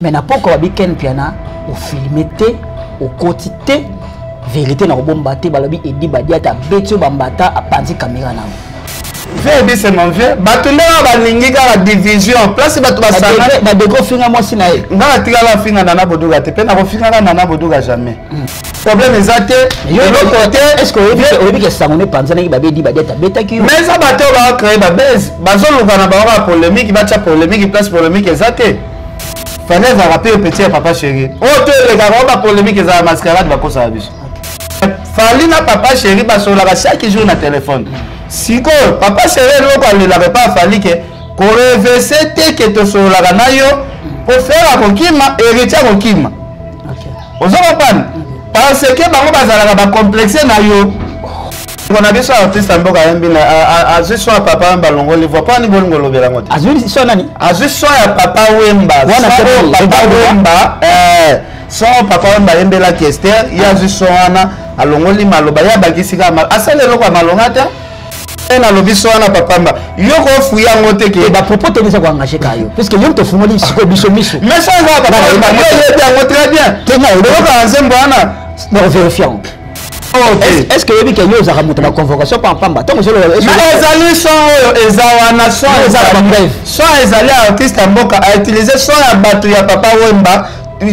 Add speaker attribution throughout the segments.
Speaker 1: Mais na poko babi Ken Piana au filmé au quotidien vérité na robomba te balobi edi badiata betio bambata a panzi caméra na.
Speaker 2: Vieux c'est mon vieux. Batunda ba ningi ka division place batu basanga
Speaker 1: ba de gros finga moi sinae.
Speaker 2: Na tika la finga nana boduga te pe na ko finga nana boduga jamais. Problème exacté de l'autre côté
Speaker 1: est-ce que oyebi ke sangone panza na ba edi badiata betaki.
Speaker 2: Mais ça bato ba créer ba base bazoluka na ba polémique ba cha polémique place polémique exacté. Fallait va rappeler petit papa chéri. Oh tu les gars ba polémique za mascarade ba kosa biso. Fallait na papa chéri ba sola ba chaque jour na téléphone. Si papa chéri ne l'avait pas fallu que reverser tes que tu sois là pour faire la kokima héritier kokima. Vous avez pas parce que bango bazala ba complexé na yo. On a besoin artiste mboka yambina azu so papa mbalongo le voit pas ni bolongo lobela ngote. Azu so nani? Azu so ya papa Wemba. Wana papa Wemba so papa Wemba yembela kester ya azu so wana alongoli maloba ya bakisika asale lokwa malongata. Na lobiso wana papamba yoko fuya ngote ke
Speaker 1: ba propos te nisa ko engager kayo parce que yo to fumoli siko biso miso
Speaker 2: mais ça va papa yo bien très bien
Speaker 1: tenga
Speaker 2: yo ka nzembo wana
Speaker 1: no vérifiant. Est-ce que yebi ke yo za ramuta ba convocation pa pamba to mosolo
Speaker 2: mais ezali son ezawana son ezali artiste mboka a utiliser son ya bato ya papa Wemba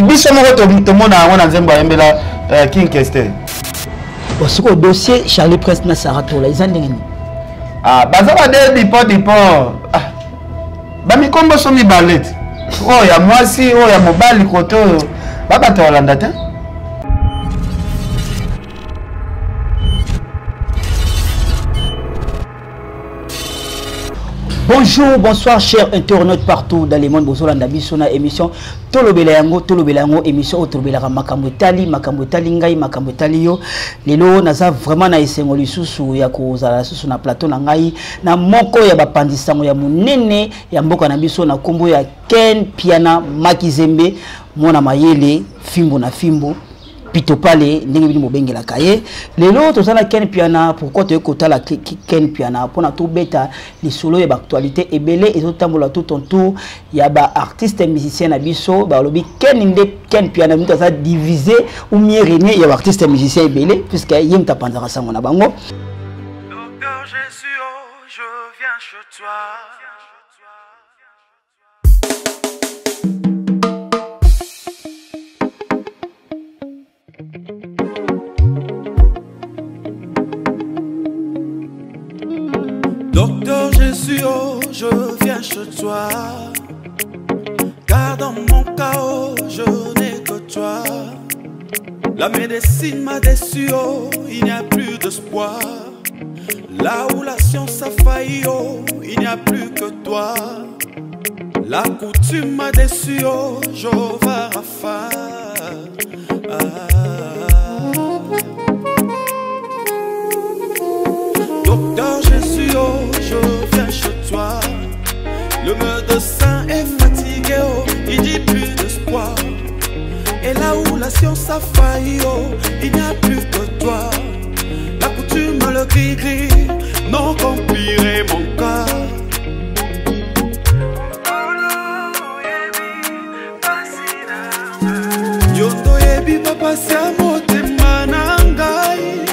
Speaker 2: biso moko to mona wana nzembo yembela King Kester.
Speaker 1: Osiko dossier Charlie Prince na Sarato la izandengeni.
Speaker 2: Ah, bazaba de dipo. Ah. Bami kombo somi ballet. Oh ya mwasi, oh ya mobali koto. Baba to Holanda te.
Speaker 1: Bonjour, bonsoir chers internautes partout dans le monde. Bonsoir dans la émission Tolobela yango émission Tolobela makambo tali ngai makambo tali yo. Lelo naza vraiment na esengo lisusu ya kozala susu na plateau na ngai na moko ya bapandisango ya munene ya mboka na biso na kombo ya Ken Piana Makizembe mona mayele fimbo na fimbo pito pale ndenge bini mobengela kaye lelo tozana Ken Piana pourquoi tu écoutes la Ken Piana pour na tout beta les solo et actualité ebele et totambola tout ton tour ya ba artiste musicien na biso ba lobi Ken Piana mito ça divisé ou mieux régner ya artiste musicien ebele puisque yem ta panzara sango na bango.
Speaker 3: Docteur Jésus, oh, je viens chez toi. Docteur Jésus, oh, je viens chez toi. Car dans mon chaos, je n'ai que toi. La médecine m'a déçu, oh, il n'y a plus d'espoir. Là où la science a failli, oh, il n'y a plus que toi. La coutume m'a déçu, oh, Jéhovah Rapha. Docteur Jésus, oh, je viens chez toi. Le médecin est fatigué, oh, il dit plus d'espoir. Et là où la science a failli, oh, il n'y a plus que toi. La coutume, le gris-gris, n'ont qu'empiré mon corps. Yondo yebi papa siamo temanangai.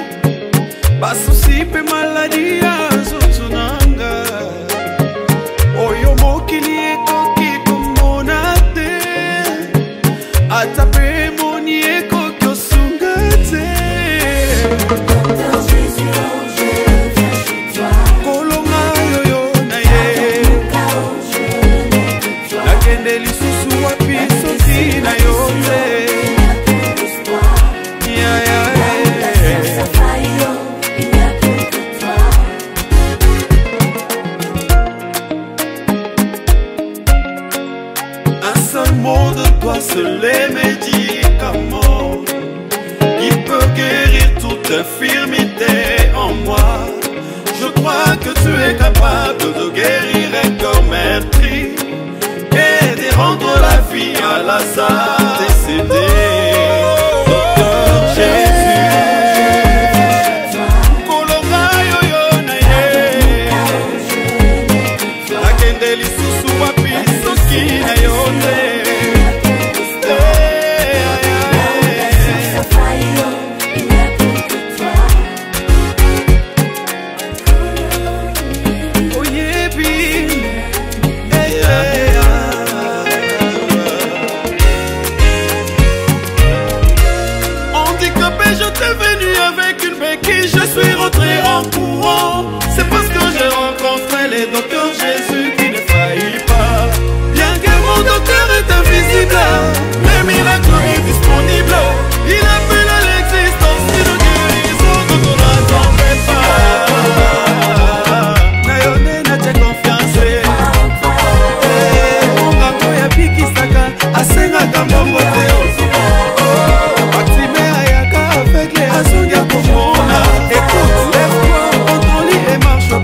Speaker 3: Basusi pe maladie azotunanga. Oyo mokili ekoki komonate. Atape moni ekoki osungate. Docteur Jésus, oh, je viens chez toi. Kolonga yoyo na ye. Nakende lisusu wapi soki na yote. C'est les médicaments qui peuvent guérir toute infirmité en moi. Je crois que tu es capable de guérir un corps meurtri et de rendre la vie à Lazare décédé. Docteur Jésus, Kolonga yoyo na ye. Nakende lisusu wapi soki na yote.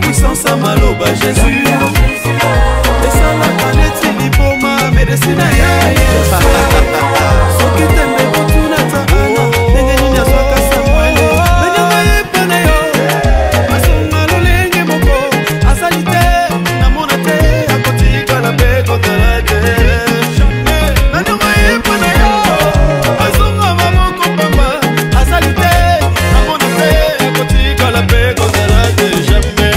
Speaker 3: Puissance à Maloba Jésus. Et ça la planète il faut ma médecine aïe. Ce qui t'aime de tout natana. N'engagez pas soit casse moelle. N'engagez pas nayo. Masonga lolenge moko. Asalite na monate akotika la beko dalade. N'engagez pas nayo. Masonga mamoko pamba. Asalite na monate akotika la beko dalade. Jamais.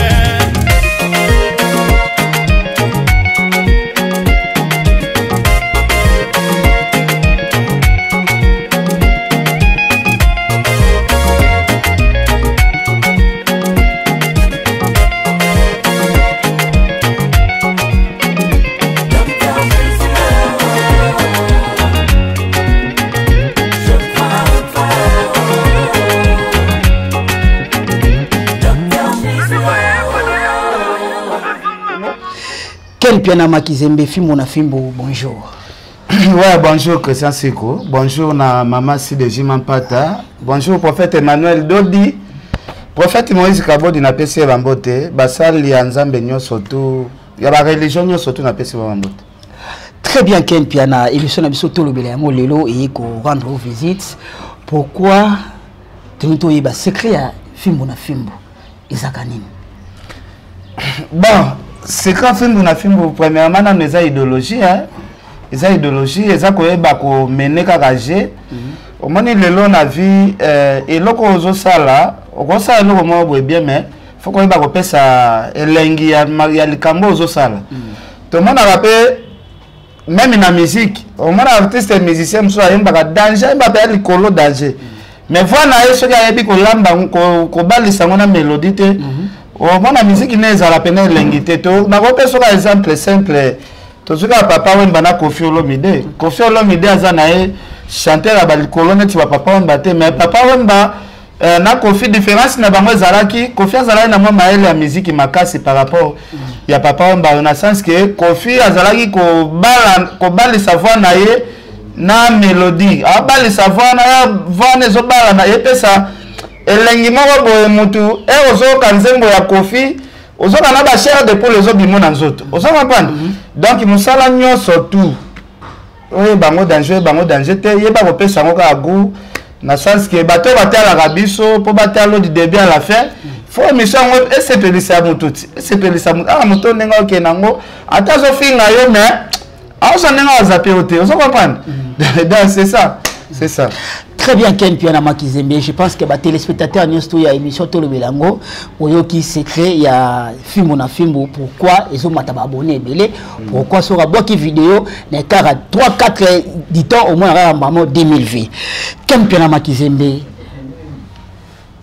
Speaker 1: Quel piano Makizembe Fimbo na Fimbo, bonjour.
Speaker 2: Ouais, bonjour Christian Siko. Bonjour na maman Side Jimampata. Bonjour prophète Emmanuel Dodi. Prophète Moïse Kabodi na pesi bambote. Basali ya Nzambe nyoso tu. Ya ba religion nyoso tu na pesi bambote.
Speaker 1: Très bien Ken Piana, émission na biso tolobela yango lelo et ko rendre visite. Pourquoi tu yeba secret ya Fimbo na Fimbo? Isakanini.
Speaker 2: Bon, secret Fimbo na Fimbo premièrement na neza idéologie hein. Eza idéologie eza koyeba ko meneka kaje. Omoni lelo na vie eloko ozo sala, okosa eloko mo boye bien mais faut koyeba ko pesa elengi ya likambo ozo sala. To mona rappel même na musique, on m'a artiste et musicien so ayemba ka danger, ba pe likolo danger. Mais voilà eso ya yebi ko lamba ko balisa ngona mélodie te. O mona musique neza la peine elengi te to. Na ko pesa ka exemple simple. To zuka papa wemba na Kofi Olomide. Kofi Olomide azana e chanteur ba likolo neti ba papa wemba te, mais papa wemba na Kofi différence na bango zalaki, Kofi azalaki na mwa maele ya musique makasi par rapport ya papa wemba na sens que Kofi azalaki ko bali savoir na ye na mélodie. A bali savoir na ya vane zo bala na ye pesa elengi moko boye mutu e ozo kanzembo ya Kofi ozo na ba cher de pour les autres bimona nzoto. Ozo comprendre. Donc musala nyonso tout. Oye bango danger te yeba ko pesa ngo ka goût. Na sens que bato batala kabiso po batalo du début à la fin faut émission et c'est pelisa mututi c'est pelisa muto nenga ok nango atazo finga yo mais azo nenga zape ote on comprendre donc c'est ça
Speaker 1: Très bien Ken Piana Makizembe, je pense que les téléspectateurs nous ya émission Tolo Belango oyo qui secret ya Fimbo na Fimbo pourquoi ils ont mataba abonné belé pourquoi sera boki vidéo na kara 3-4 ditons au moins maman 2000 vues. Ken Piana Makizembe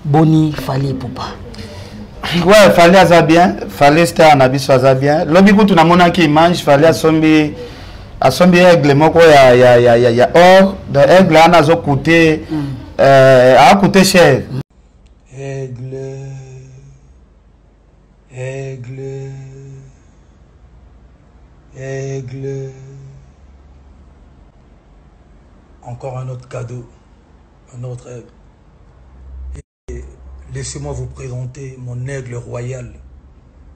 Speaker 1: Boni fallait poupa.
Speaker 2: Ouais, fallait aza bien, fallait star na biso aza bien. Lobi kutu na mona ki mange fallait asombi aigle moko ya or de aigle ana zo coûter a coûté cher.
Speaker 4: Aigle encore un autre cadeau, un autre aigle. Et laissez-moi vous présenter mon aigle royal,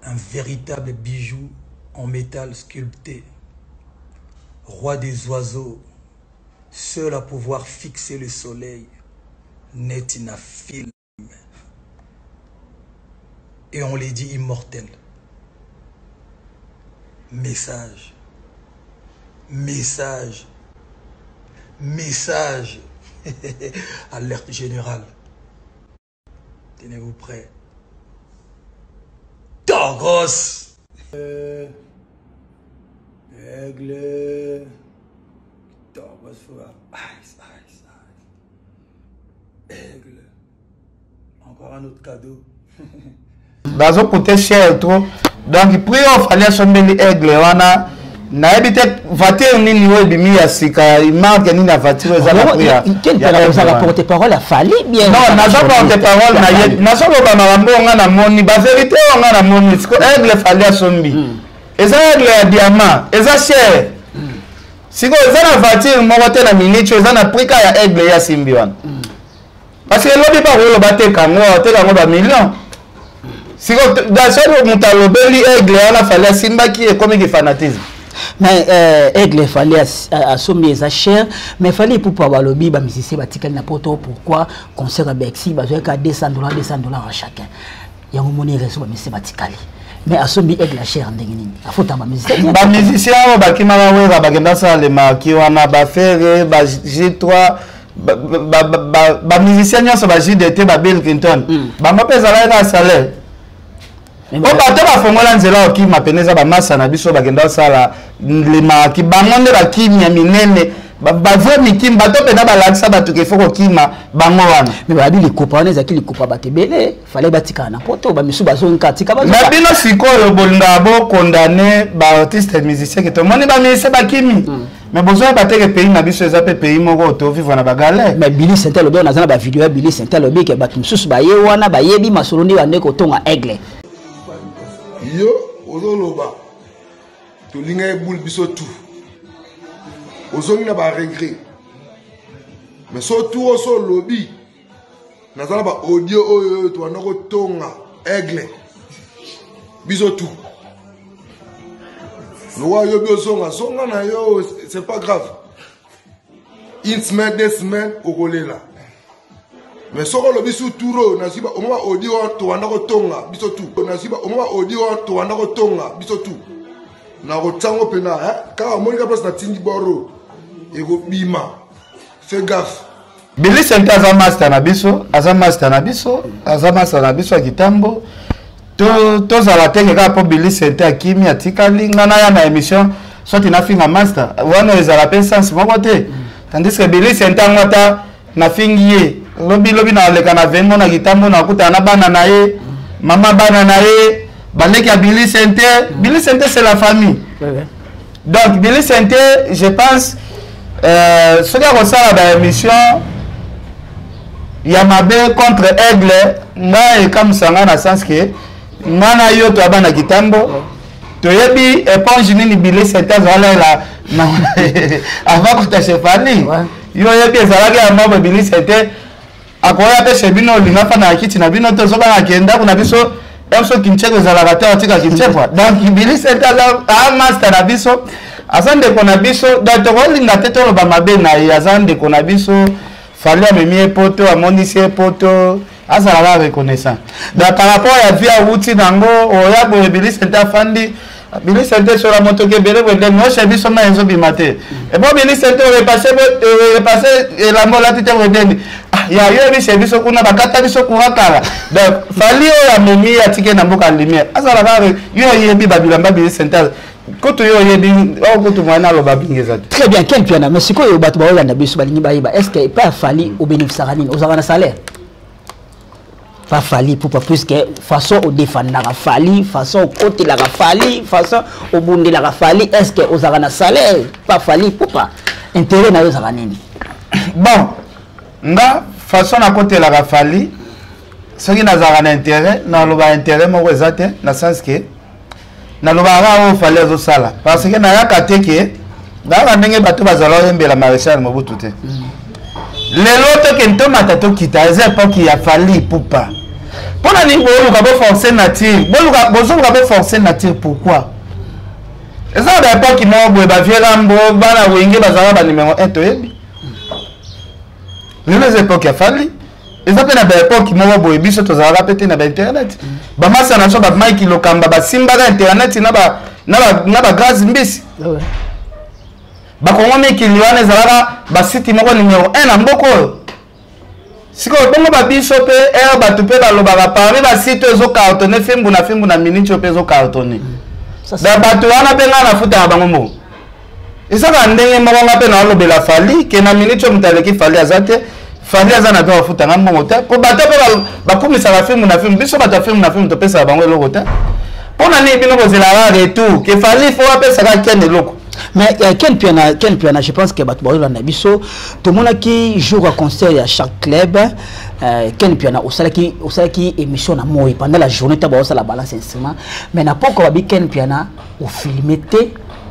Speaker 4: un véritable bijou en métal sculpté. Roi des oiseaux, seul à pouvoir fixer le soleil, net in a film. Et on les dit immortel. Message. Alerte générale. Tenez-vous prêts. Torgos. Aigle. Aigle. Encore un autre cadeau.
Speaker 2: Bazo coûté cher trop. Donc prix on fallait sommer aigle wana na ebite voiture nini we bimi ya sika marque nini na voiture za la prix.
Speaker 1: Quel la porte-parole a fallu bien.
Speaker 2: Non, na zo porte-parole na ye na so ba marambo nga na moni ba vérité nga na moni aigle fallait sombi. Eza aigle ya diamant, eza cher. siko eza na voiture moko te na minute eza na prix ka ya aigle ya simbi wana parce que lobi pa ko bateka ngo ba million siko dasoro mutalobeli aigle wana fallait simba qui est comme qui fanatisme.
Speaker 1: Mais aigle fallait assommer ça cher mais fallait pour pouvoir lobby ba musicien batikali na poto pourquoi concert à Bexi bazoya ka $200 à chacun ya ngomoni reso ba musicien batikali mais assommer aigle cher ndenge nini afota ba musicien
Speaker 2: ba kima ba wera ba kenda sa le maki wana ba faire ba J3 ba musicien nyonso ba JDT ba Bill Clinton ba mapeza la salaire on bato ba fongola nzela okima peneza ba masa na biso bakenda sala le maki bangonde ba kimia minene ba voni kim bato pena ba laksa bato ke foko kima bango wana
Speaker 1: mais ba bili kopa wana ezaki likopa batebele fallait batika na poto ba misu bazo nkatika bazo
Speaker 2: ba bino sikoyo bolinga bo condamner ba artiste musicien ke to moni ba mise ba kimi mais besoin bateke pays na biso eza pe pays moko to vivre na bagale
Speaker 1: mais Billy Saint-Lobe on a ba vidéo ya Billy Saint-Lobe ke bato misu ba ye wana ba yebi masolo ndi wane ko tonga aigle
Speaker 5: yo ozoloba tolinga eboule biso tout ozongi na ba regret mais surtout oso lobby nazala ba audio oyo to wana ko tonga aigle biso tout no wa yo biosonga songa na yo c'est pas grave une semaine 2 semaines okolela mais soko lobi su turo na siba omwa audio to wanda ko tonga biso tu na siba omwa audio to wanda ko tonga biso tu na ko tsango pena ka monika place na tingi boro e go bima fais gaffe
Speaker 2: Billy Saint aza master na biso a kitambo to zala teke ka po Billy Saint akimi atikali ngana ya na émission soit na finga master wana ezala pe sens moko te tandis que Billy Saint ngota na fingiye lobi na leka na vengo na kitambo na kuta na bana na ye mama bana na ye baleki ya Billy Saint c'est la famille donc Billy Saint je pense ce qui a ressorti la émission Yamabe contre aigle nga e comme ça na sens que ngana yo to abana kitambo to yebi éponge nini Billy Saint zala la na avant que ta chefali yo yebi ezalaki ya mabo Billy Saint akoya pe shebino lingafa na kiti na bino to soba akenda kuna biso emso kincheko ezalaka te atika kincheko donc Billy Saint a master na biso azande kona biso dato kolinga te to ba mabe na azande kona biso fallait amemi poto amonisi poto azala reconnaissant donc par rapport à via outil nango oya bo Billy Saint afandi Billy Saint sur la moto ke bele wende no chebi soma enzo bimate et bon Billy Saint repasser la mola tete wende ya yo bi chebi so kuna bakata biso kurakala donc fallait o amemi atike na mboka lumière azala yo yebi babilamba Billy Saint koto yo yebi o koto mwana lo babingeza
Speaker 1: très bien quel piano mais siko yo bato ba olanda biso balingi bayiba est-ce que pas fali au bénéfice ranine aux avana salaire pas fali pour pas plus que façon au défendre la fali façon au côté la fali façon au bundé la fali est-ce que aux avana salaire pas fali pour pas intérêt na yo ranine
Speaker 2: bon nga façon à côté la fali ce qui n'a pas intérêt na lo ba intérêt mo ezate na sens que na lo ba ra o fallait zo sala parce que na ya kateke da ndenge bato bazalo yembela maréchal Mobutu te lelo to kento matato kita eza époque ya fali poupa pona ni bolu ka bo forcer nature bozo ka bo forcer nature pourquoi eza da époque mo boye ba viera mbo bana wenge bazala ba numéro 1 to yebi lelo époque ya fali eza pe na ba époque mo boye biso to zala pété na ba internet ba masa na so ba mic lokamba ba simba ga internet na ba gaz mbisi bakongo mikili wana ezalaka basiti moko numéro 1 na mboko oyo sikoyo bongo babiso mpe bato mpe balobaka parmi basite ezokartone fimbu na miniti oyo mpe ezokartone da bato wana mpe ngai nafutaka bango moko ezaka ndenge moko nga mpe naolobela fali ke na miniti oyo moto aleki fali aza te fali aza na droit afutanga mbongo te po bato mpe bakumisaka fimbu na fimbu biso bato ya fimbu na fimbu topesaka bango eloko te mpo na nini bino kozelaka retour ke fali fo apesaka kende eloko.
Speaker 1: Mais quel piano, je pense que tout le monde qui joue à concert à chaque club, quel piano, au salaire qui émission pendant la journée, tu as la balance instrument, mais n'a pas encore quel piano, au filmé,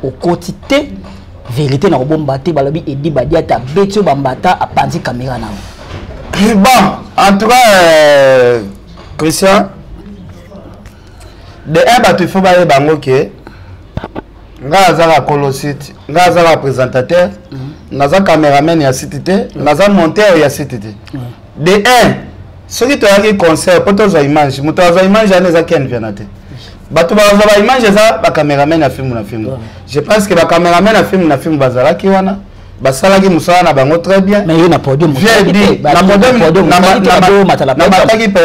Speaker 1: au quotidien, vérité na robomba te balobi Edi Badiata betio bambata a panzi caméra na.
Speaker 2: Bon, en tout cas Christian de un batu faut ba bango ke nga azala kolosite nga azala présentateur naza caméraman ya site te naza monteur ya site te de un soki to yaki concert poto za image muto za image ane za ken vianate batu ba za image za ba caméraman ya film na film je pense que ba caméraman na film bazala ki wana basalaki musala na bango très bien
Speaker 1: mais il na podium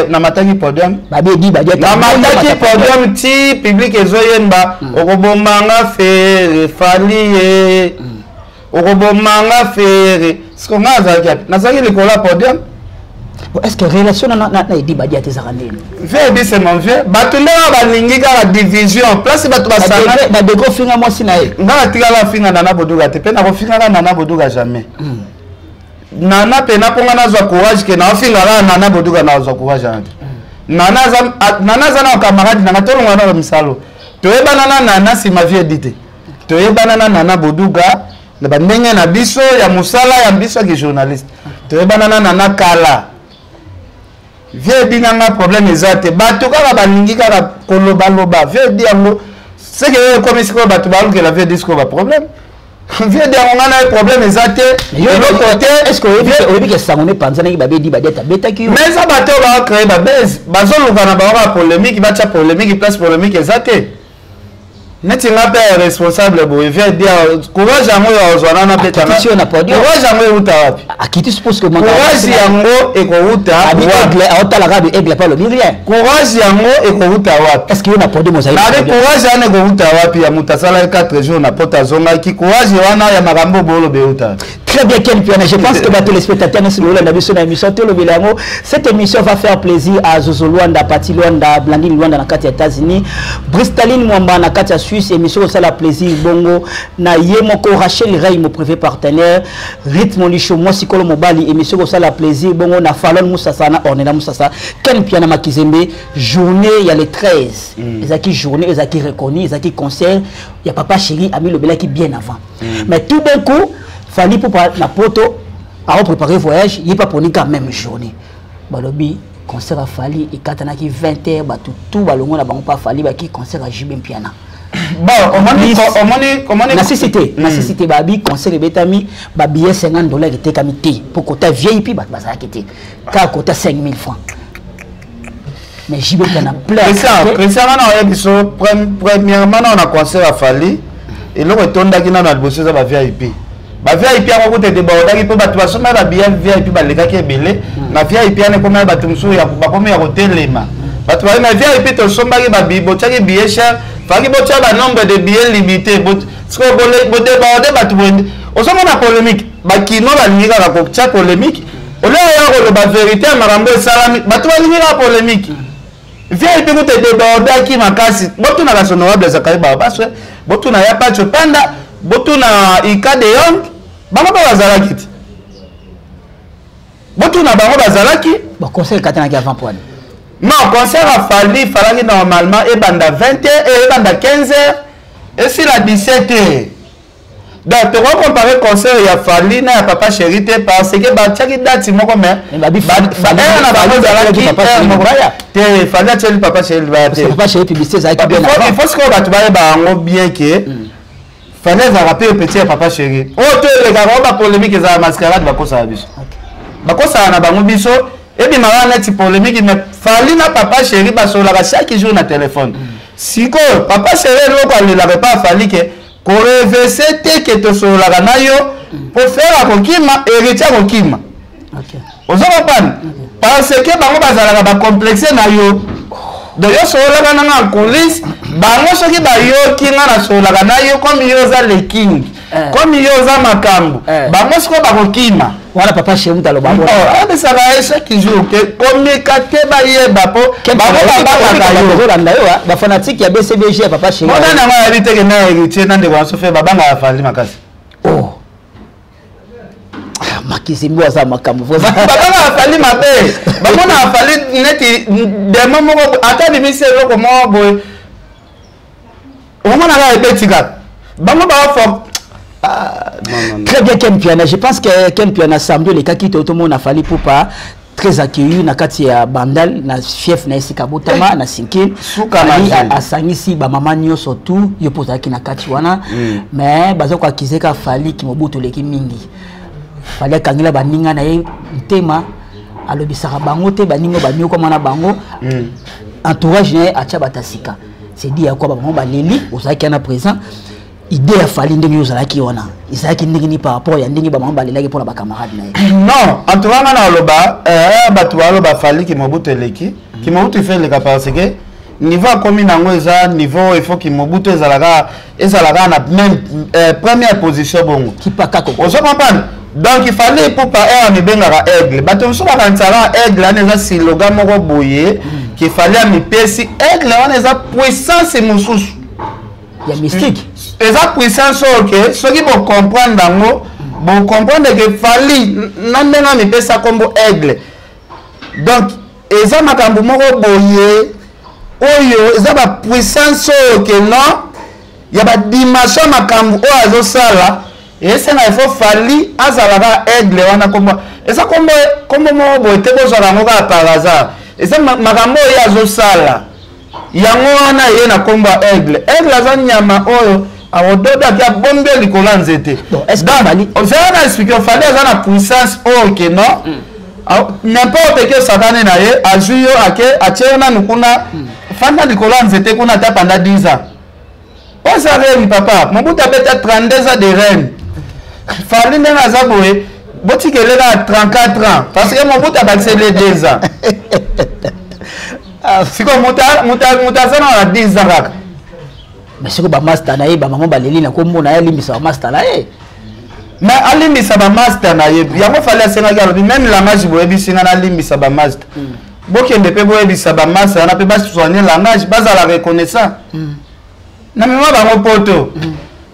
Speaker 2: na mataki podium
Speaker 1: babe Edi Badiata
Speaker 2: na mataki podium ti public ezoyemba okobomanga fere fali okobomanga fere siko ngaza kiapi nazaki likola podium.
Speaker 1: Est-ce que relation na Edi Badiata ezaka ndeni
Speaker 2: vie bi c'est mon vieux batunde ba balingi ka division place batu basanga
Speaker 1: ba de gros finga moi sina e
Speaker 2: nga tikala finga Nana Boduga te pe na ko finga Nana Boduga jamais nana pe na ponga na zwa courage ke na finga la Nana Boduga na zwa courage nana za na camarade na tolonga na misalo toyebana na nana si ma vie edité toyebana na Nana Boduga na bandenge na biso ya musala ya biso ki journaliste toyebana na nana kala vie dinanga problème ezate bato kaka balingi kaka koloba loba vie di yango c'est que comme si ko bato baluke la vie disco ba problème vie di yango ngana problème ezate de l'autre côté
Speaker 1: est-ce que oyebi ke sangone panza naki babe Edi Badiata betaki
Speaker 2: mais ça bato ba créer ba base bazoluka na ba polémique ba cha polémique place polémique ezate neti nga pe responsable bo vie di courage yango ya ozwana na beta na courage yango euta wapi
Speaker 1: akiti suppose que
Speaker 2: courage yango ekouta
Speaker 1: aigle aotala ka aigle pa lo rien
Speaker 2: courage yango ekouta wapi
Speaker 1: est-ce que na podium ozayi
Speaker 2: na courage yana ekouta wapi ya mutasala 4 jours na pota zonga ki courage wana ya makambo bolo beuta.
Speaker 1: Très bien, Ken Piana. Je pense que les téléspectateurs cette émission va faire plaisir à Zozo Luanda, Pati Luanda, Blandine Luanda dans les États-Unis, Bristaline Mwamba dans la Suisse, émission ça la plaisir bongo na Yemoko Rachel Ray mon privé partenaire, Rythme Licho moi Sikolo Mobali émission ça la plaisir bongo na Fallon Moussassa na Ornella Moussassa, Ken Piana Makizembe, journée il y a les 13. Ezaki journée, ezaki reconnu, ezaki concert, il y a Papa Chéri Ami Lobela qui bien avant. Mais tout d'un coup Fali pour la poto à préparer voyage, il n'est pas pour quand même journée. Balobi concert à Fali et katana qui 20h ba tout balongo na bango pas Fali ba qui concert à Jibem Piana.
Speaker 2: Bon, comment
Speaker 1: nécessité babi concert betami ba billet $50 était kamité pour côté VIP ba ça était car côté 5000 francs. Mais Jibem Piana plein.
Speaker 2: Christian na biso premièrement on a concert à Fali et le retonda qui na na bosso za ba VIP. Ba VIP yango kote de baodaki po batu basoma ba bien VIP balekaki ebele na VIP ane koma batu msu ya bakome ya hotelema batu ba na VIP to sombaki ba bibo tshaki billet cher faki botya ba nombre de billets limité bot sko bole bote baode batu bonde osoma na polémique ba kino ba linga ka ko tcha polémique ole ya ko ba vérité marambo salami batu ba linga polémique VIP kote de baodaki makasi botu na la honorable Zakai ba baswe botu na ya pacho panda botu na ikade yon bango bazalaki ti botu na bango bazalaki
Speaker 1: ba concert katana ki avant point
Speaker 2: non concert a falaki normalement et banda 20h et banda 15h et si la 17h donc tu vas comparer concert ya Fali na ya Papa Chéri te parce que ba tchaki date moko mais
Speaker 1: ba bi
Speaker 2: Fali na bango bazalaki te Fali tcheli Papa Chéri ba te
Speaker 1: Papa Chéri publicité ça qui bien
Speaker 2: il faut que ba tu ba bango bien que Fallait rappeler petit Papa Chéri. Oh, tu les gars, on va polémique za mascarade ba kosa biso. Ba kosa na bango biso et bi mara na ti polémique mais Fali na Papa Chéri ba so la chaque jour na téléphone. Siko Papa Chéri lo ko le l'avait pas Fali que ko reverser te que to so la na yo pour faire akokima héritier akokima. OK. Ozo pas parce que bango bazala ba complexé na yo. D'ailleurs so la na coulisse bango soki bayoki nga na solaka na yo comme yoza le king comme yoza makambo bango siko bakokima
Speaker 1: wana Papa Chéri mutalo bango
Speaker 2: abesaka chaque jour ke komeka te bayeba po bango babakaka yo
Speaker 1: ozolanda yo ba fanatique ya BCBG Papa Chéri
Speaker 2: mona nango yabi teke na héritier na ndeko aso fe babanga ya Fali makasi
Speaker 1: oh Makizimbo za makambo
Speaker 2: babanga ya Fali mabe bango na Fali neti demo moko ata bimise loko mo boy on a la bétika bango ba fo
Speaker 1: Très bien, Ken Piana. Je pense que Ken Piana semble les cas qui tout le monde a fallu pour pas très accueilli na kati ya bandal na fief na esika botama na sinkin ali asangisi ba mama nyo surtout yo poza ki na kati wana mais bazo kwa kizeka fali ki mobutu leki mingi fali kangila baninga na ye ntema alobisaka bango te baningo banyo kwa mwana bango entourage na acha batasika c'est dit ya kwa ba mama baleli ozaki na présent idée ya fali ndenge yozalaki wana izaki ndenge ni par rapport ya ndenge ba mama balelaki pour ba camarade na ye
Speaker 2: non en tout cas na loba batu aloba fali ki mobutu eleki ki mobutu fait le cas parce que niveau comme nango eza niveau il faut ki mobutu ezalaka na même première position bongo
Speaker 1: qui pas kako
Speaker 2: on se comprend donc il fallait pour pas me bengaka aigle bato so ba kansala aigle ana eza slogan moko boye qui fallait mi pesi aigle wana eza puissance mususu
Speaker 1: ya mystique
Speaker 2: eza puissance ok ceux qui vont comprendre dango vont comprendre que fali nandenga mi pesa kombo aigle donc eza makambo moko boye oyo eza ba puissance ok non ya ba dimension makambo o azo sala ese na ifo fali azalaka aigle wana kombo eza kombo moko boye te bozala ngo ka par hasard eza makambo oyo azo sala yango wana ye na kombo aigle aza nyama oyo awododa kia bombe likola nzete ozala na expliqué ofali aza na puissance oyo ke non n'importe que satane na ye azwi yo ake atie yo nanu kuna fanda likola nzete kuna ata pendant 10 ans oza reine papa mobutu abeta 32 ans de reine fali ndenge aza boye botikeleka na 34 ans parce que mobutu abakisele 2 ans siko mutasana na 10 ans kaka
Speaker 1: mais siko ba master na ye ba maman baleli na kombo na ye limbisa ba master na ye
Speaker 2: mais alimbisa ba master na ye yango fali asenga ka lobi même langage boyebi singa na limbisa ba master bokende pe boyebisa ba master na pe ba soigner langage bazala reconnaissant na mema bango poto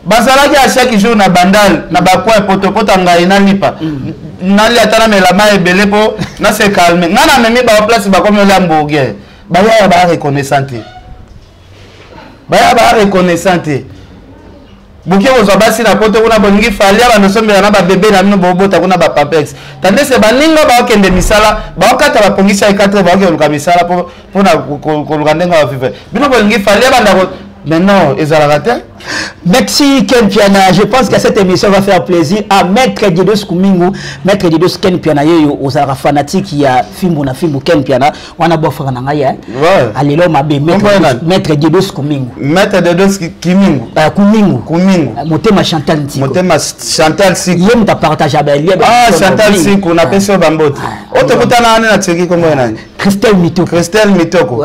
Speaker 2: bazalaki à chaque jour na bandal na bakwa poto ngai na lipa nali atana melama ebele po na se calme ngana memi ba place ba comme la mboge baya ba reconnaissante buki ozo basi na poto kuna boningi fali aba no sombela na ba bébé na mino bobota kuna ba papex tandis que baninga ba okende misala ba okata ba pongisa 4 ba okende misala po na ko lukandenga ba fife bino boningi fali aba ndako maintenant ezalaka te.
Speaker 1: Merci Ken Piana. Je pense que cette émission va faire plaisir à Maître Diedos Kumingu. Maître Diedos Ken Piana yo osara fanatique ya fimbo na fimbo Ken Piana. Wana bo frère na ngai
Speaker 2: ouais.
Speaker 1: Alelo mabe Maître Diedos Kumingu.
Speaker 2: Maître Diedos Kumingu. Kumingu.
Speaker 1: Motema Chantal Nsiko.
Speaker 2: Motema Chantal Nsiko.
Speaker 1: Yem ta partage ba lien.
Speaker 2: Ah Chantal Nsiko na peso bambote. Otekutana nani na tseki kombo nani?
Speaker 1: Christelle Mitoko.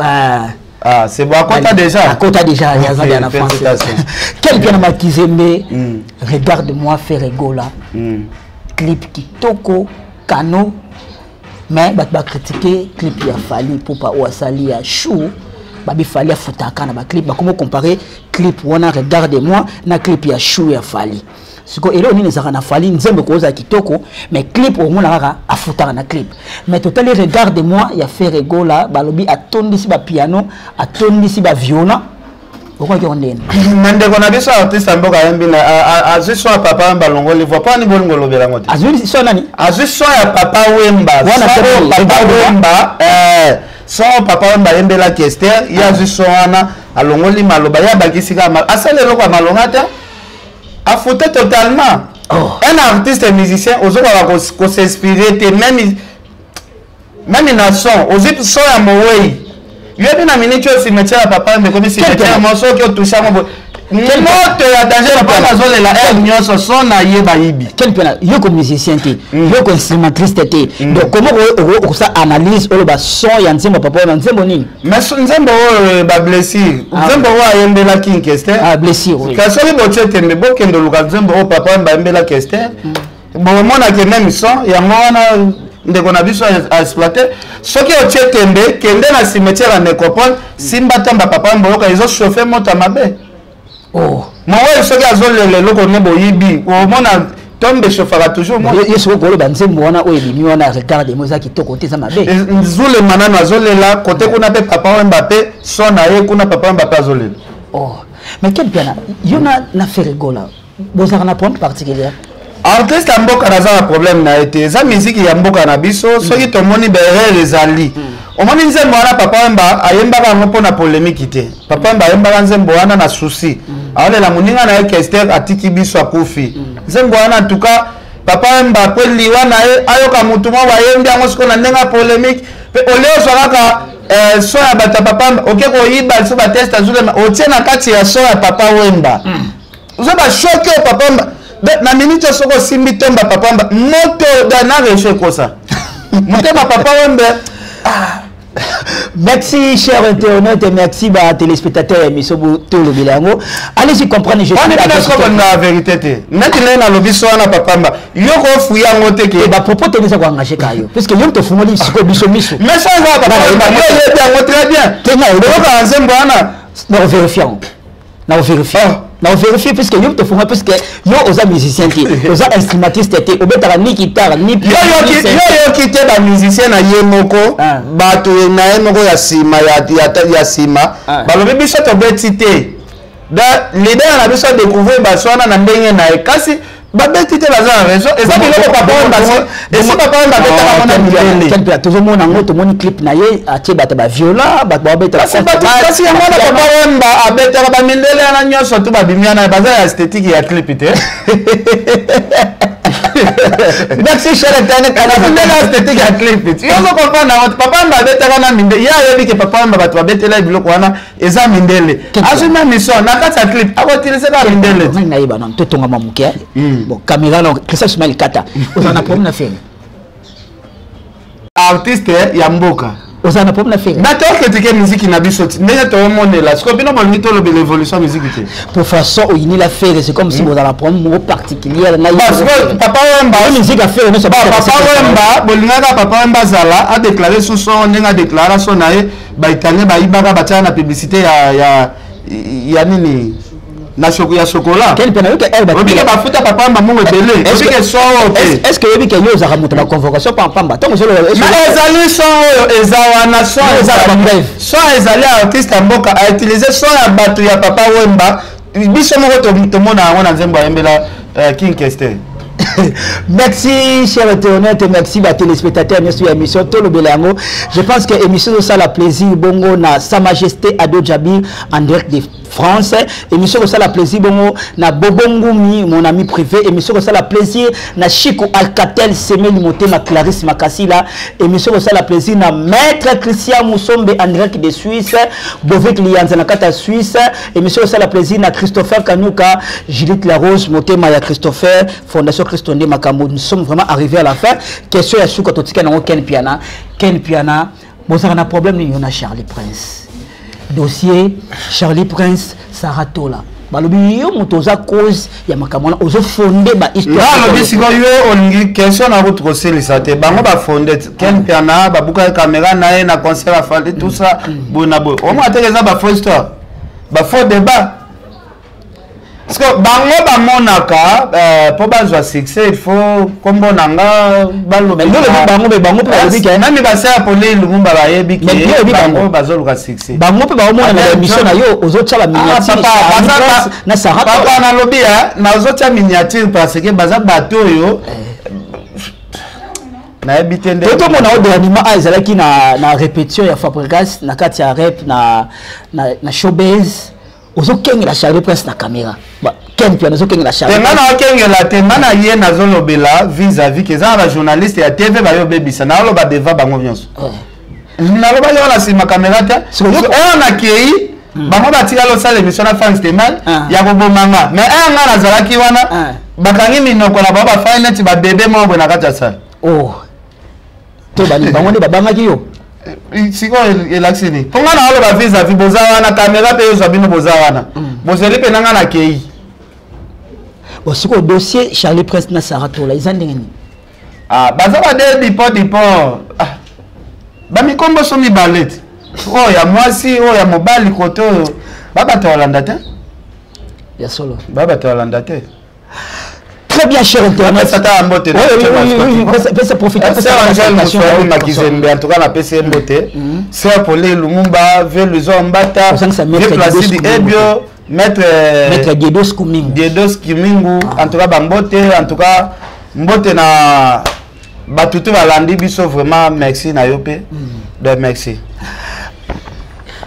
Speaker 2: Ah, c'est bon, à Kota déjà.
Speaker 1: À Kota déjà, il y a en France. Quelqu'un m'a dit, regarde-moi faire rigola. Clip Kitoko, Kano. Mais il va critiquer clip qui a fallu pour pas ou sali à chou. Il fallait foutre un clip. Comment comparer clip où on a regarde-moi, na clip qui a chou et a fallu. Ce que là on est dans fali nzembe koza kitoko mais clip au monde a foutre un clip mais total regarde-moi il y a fait rigola balobi atondi si ba piano atondi si ba violon pourquoi qu'on est
Speaker 2: mande kona biso artiste amboka yambina azu so papa mbalongo le voit pas ni bolongo lobela ngote
Speaker 1: azu so nani
Speaker 2: azu so ya papa wemba papa wemba so papa wemba yembela kester ya azu so wana alongoli maloba ya bakisika asale lokwa malongata a foutu totalement. Un artiste musicien, aux autres, qu'on s'inspirer, même une nation, aux autres, sont à Moué. Il y a une minute, si je me papa, mais comme si c'était un morceau qui touche à mon bout. Quel
Speaker 1: pena, yo comme musicien té, yo comme instrumentiste té. Donc comment on ça analyse au bas son ya nzembo papa na nzembo nini?
Speaker 2: Mais nzembo ba blessure. Nzembo wa yembela king kester.
Speaker 1: Ah blessure.
Speaker 2: Ka so li bochete me bokendo luka nzembo o papa ba yembela kester. Bon mona ke même son ya mona ndeko na biso a exploiter. Soki o chetembe kende na cimetière na Nécropole, simba tamba papa mboka izo chauffer moto mabe.
Speaker 1: Oh,
Speaker 2: moi ce que azolele loko ne boyibi o mona tombe chauffera toujours moi
Speaker 1: yeso ko lo banzembo wana o elimi wana regarde moi za kitoko te za mabe
Speaker 2: nzule manana azolela côté kuna pe papa Mbappé sona ye kuna papa Mbappé azolela
Speaker 1: oh mais quel bien yo na fait rigola Vous avez un point particulier.
Speaker 2: Artiste ya mboka naza na problème na été za musique ya mboka na biso soki tomoni berere ezali omoni nzembo wana papa Wemba ayembaka yango mpona polémique te papa Wemba ayembaka nzembo wana na souci aolela moninga na ye Kester atiki biso akufi nzembo wana en tout cas papa Wemba pe liwa na ye ayoka mutu moko ayembi yango siko na ndenge ya polémique pe oleo zwakaka so ya bato ya papa Wemba oke koyiba so bateste azulema otie na kati ya so ya papa Wemba ozo bashoke o papa Wemba na minute soko simbi temba papa Wemba moto dana reche kosa motema papa Wemba.
Speaker 1: Merci cher internaute et merci à téléspectateurs et monsieur Tolo Bilango. Allez-y comprendre je
Speaker 2: on est pas la vérité. Maintenant na lobiso na papa Wemba yoko fuya ngote ke
Speaker 1: ba propos tenisa ko engager kayo parce que yom to fumoli siko biso miso.
Speaker 2: Mais ça va papa Wemba yo bien très bien.
Speaker 1: Tenga
Speaker 2: le ba nzembo wana
Speaker 1: na vérifiant. Na vérifier. Na vérifier parce que yo te fumoli parce que yo oza musicien ti, oza instrumentiste ti, obetara ni guitare ni
Speaker 2: yo kité ba musicien na ye moko bato na ye moko ya sima ya sima balobi biso to betité da leader na biso découvrir baswana na ndenge na e kasi babeti te baza raison et ça biloko papa Wemba et ça papa Wemba betaka mona milele
Speaker 1: quel plat toujours mona ngo to moni clip na ye atie bato ba viola bato ba betaka
Speaker 2: kasi ya mona papa Wemba abetaka ba milele na nyonso to babimiana baza ya esthétique ya clip te merci cher internet kana ndela esthétique ya clip te yo ko comprendre papa Wemba abetaka na mindele ya yebi ke papa Wemba bato babetela biloko wana eza mindele azuma mission na kati ya clip akotiliser ba mindele
Speaker 1: na yeba non to tonga mamuke bon caméra non Christophe Smile Kata osana problème na faire
Speaker 2: artiste ya mboka
Speaker 1: osana problème na faire
Speaker 2: bato critiquer musique na biso ndenge to monela siko bino bolingi to lobe l'évolution musique te
Speaker 1: pour façon oyini la faire c'est comme si vous avez un problème particulier na
Speaker 2: parce que papa Wemba
Speaker 1: musique à faire ne soit pas
Speaker 2: papa Wemba bolingaka papa Wemba zala a déclaré sous son ndenge a déclaration na ye ba italien ba ibaka batia na publicité ya nini na chocolat
Speaker 1: quel pena que elle
Speaker 2: ba bafuta papa Wemba mongo belé
Speaker 1: est-ce que yebi que yo za ramonta la convocation par pamba tant que
Speaker 2: ezali son ezawana son ezali artiste mboka a utiliser son ya bato ya papa Wemba biso moko to mona yango na nzembo ayembela King Kester.
Speaker 1: Merci cher internaute, merci à téléspectateurs, merci à l'émission Tolo Belango. Je pense que l'émission ça la plaisir bongo na Sa Majesté Ado Djabir en direct de France. Émission ça la plaisir bongo na Bobongumi mon ami privé. Émission ça la plaisir na Chico Alcatel Semeli Moté na Clarisse Makasila. Émission ça la plaisir na Maître Christian Moussombe en direct de Suisse. Bovek Lianza na Kata Suisse. Émission ça la plaisir na Christopher Kanouka, Judith Larose Moté Maya Christopher, Fondation Christonde Makambo. Nous sommes vraiment arrivés à la fin. Question ya Souka Totika na Ken Piana. Ken Piana, bon ça on a problème ni on a Charlie Prince. Dossier Charlie Prince Saratola. Balobi yo motoza cause ya makamona ozo fondé ba histoire.
Speaker 2: Là lobi siko yo olingi question na route koselisa te. Bango ba fondé Ken Piana ba buka caméra na ye na concert a fallu tout ça bona bo. O mo atekeza ba faux histoire. Ba faux débat. Parce que bango ba monaka pour bazwa succès il faut kombo nanga balo
Speaker 1: mais bango pe lobi ke
Speaker 2: nami ba sa pole lumumba ba yebi ke bango bazoluka succès
Speaker 1: bango pe ba mona na émission na yo ozotia la miniature na Sarah
Speaker 2: papa na lobi na ozotia miniature parce que baza bato yo na ebitende
Speaker 1: to mona o dernièrement ezalaki na répétition ya Fabregas na kati ya rap na showbiz ozo kengela Charlie Prince na caméra ba Ken Piana ozo kengela Charlie
Speaker 2: Prince na kengela te mana ye na zolobela vis-à-vis que za ba journaliste ya TV ba yo bebisa na lo ba deva bango nyonso na lo ba yo la sima caméra te on a kei bango ba tika lo sala émission na France Temal ya ko bomanga mais nga na zalaki wana bakangi minoko na ba finance ba bébé mo na kata sa
Speaker 1: oh to ba ni bango ne ba bangaki yo
Speaker 2: siko elaxini ponga na alo ba visa vi bozawa na caméra pe yo zabino bozawa na bozeli pe nanga na kei
Speaker 1: bon siko dossier Charlie Prince na Saratola izandengeni
Speaker 2: baza ba de dipo ba mikombo so mi ballet ya mwasi ya mobali koto baba to Holanda te
Speaker 1: ya solo
Speaker 2: baba to Holanda te.
Speaker 1: Très bien, cher internet.
Speaker 2: Ça t'a emboté.
Speaker 1: Oui, c'est profiter.
Speaker 2: C'est Angel Moussouri Makizembe. En tout cas, la PC emboté. C'est pour les Lumumba, vers les Zombata, vers Placide Ebio, Maître
Speaker 1: Diedos Kumingu.
Speaker 2: Diedos Kumingu, en tout cas, Bambote, en tout cas, Mbote na Batutu Valandi biso vraiment merci na yope. Donc merci.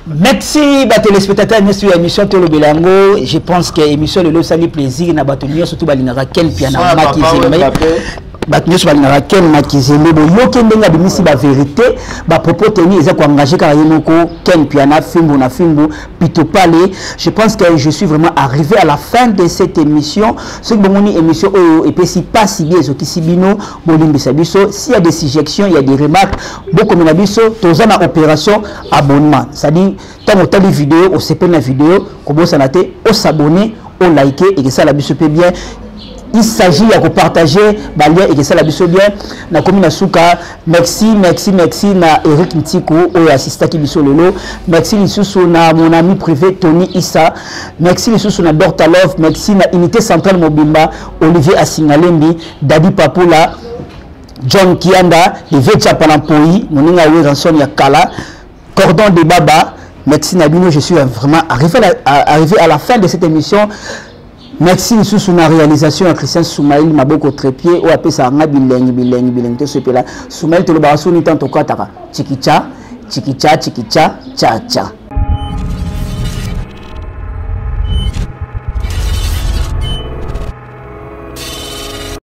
Speaker 1: Merci les téléspectateurs de cette émission Tolo Belango. Je pense que l'émission le sali plaisir na batonio surtout balinara ken piano makizembe. Batonio balinara ken makizembe bo yokendenga bimisi ba vérité ba propos tenus eza ko engager ka yemoko ken piano fimbo na fimbo pito pale. Je pense que je suis vraiment arrivé à la fin de cette émission. Ce que bomoni émission et puis si pas si bien qui sibino bolimbisa biso s'il y a des suggestions, il y a des remarques beaucoup na biso tozana opération abonnement. C'est-à-dire tant autant de vidéos, on sait pas la vidéo, comment ça n'a été, on s'abonner, on liker et que ça la biso peut bien. Il s'agit de partager les liens et que ça la biso bien. Na commune Souka, merci na Eric Ntiko ou assistant qui biso lolo. Merci lisusu na mon ami privé Tony Issa. Merci lisusu na Dortalov, merci na unité centrale Mobimba, Olivier Asingalembi, Dadi Papula, John Kianda, les Vecha Panampoi, Moninga Ranson Yakala, Cordon de Baba. Merci Nabino, je suis vraiment arrivé à la fin de cette émission. Merci sous la réalisation à Christian Soumaïl Maboko Trépied ou à Pessanga Bileng te Soumaïl te le barassou ni tant au Katara. Chikicha, tcha tcha.